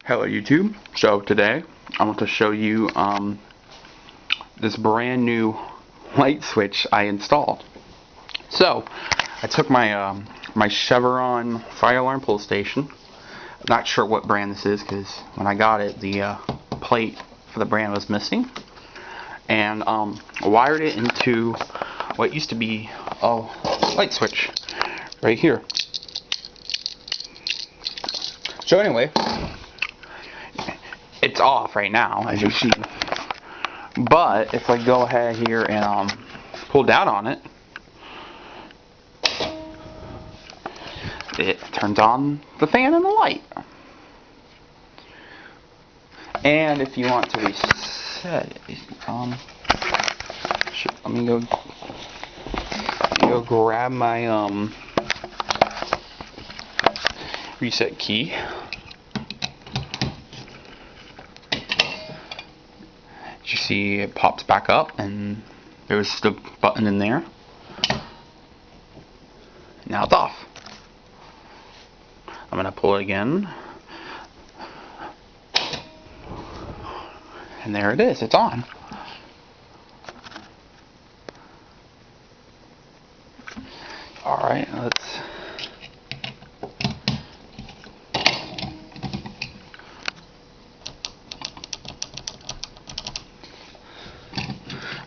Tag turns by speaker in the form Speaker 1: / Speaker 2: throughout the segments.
Speaker 1: Hello YouTube. So today I want to show you this brand new light switch I installed. So I took my my Chevron fire alarm pull station. Not sure what brand this is because when I got it the plate for the brand was missing, and wired it into what used to be a light switch right here. So anyway, it's off right now, as you see. But if I go ahead here and pull down on it, it turns on the fan and the light. And if you want to reset it, let me go grab my reset key. You see it pops back up and there's the button in there. Now it's off. I'm gonna pull it again, and there it is, it's on. Alright, let's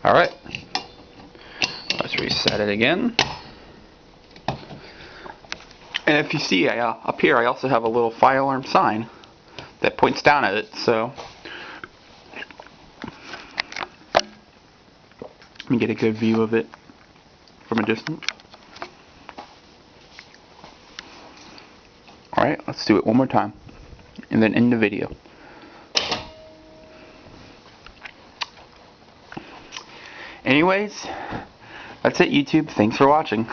Speaker 1: Alright, let's reset it again. And if you see, up here I also have a little fire alarm sign that points down at it, so let me get a good view of it from a distance. Alright, let's do it one more time and then end the video. Anyways, that's it YouTube. Thanks for watching.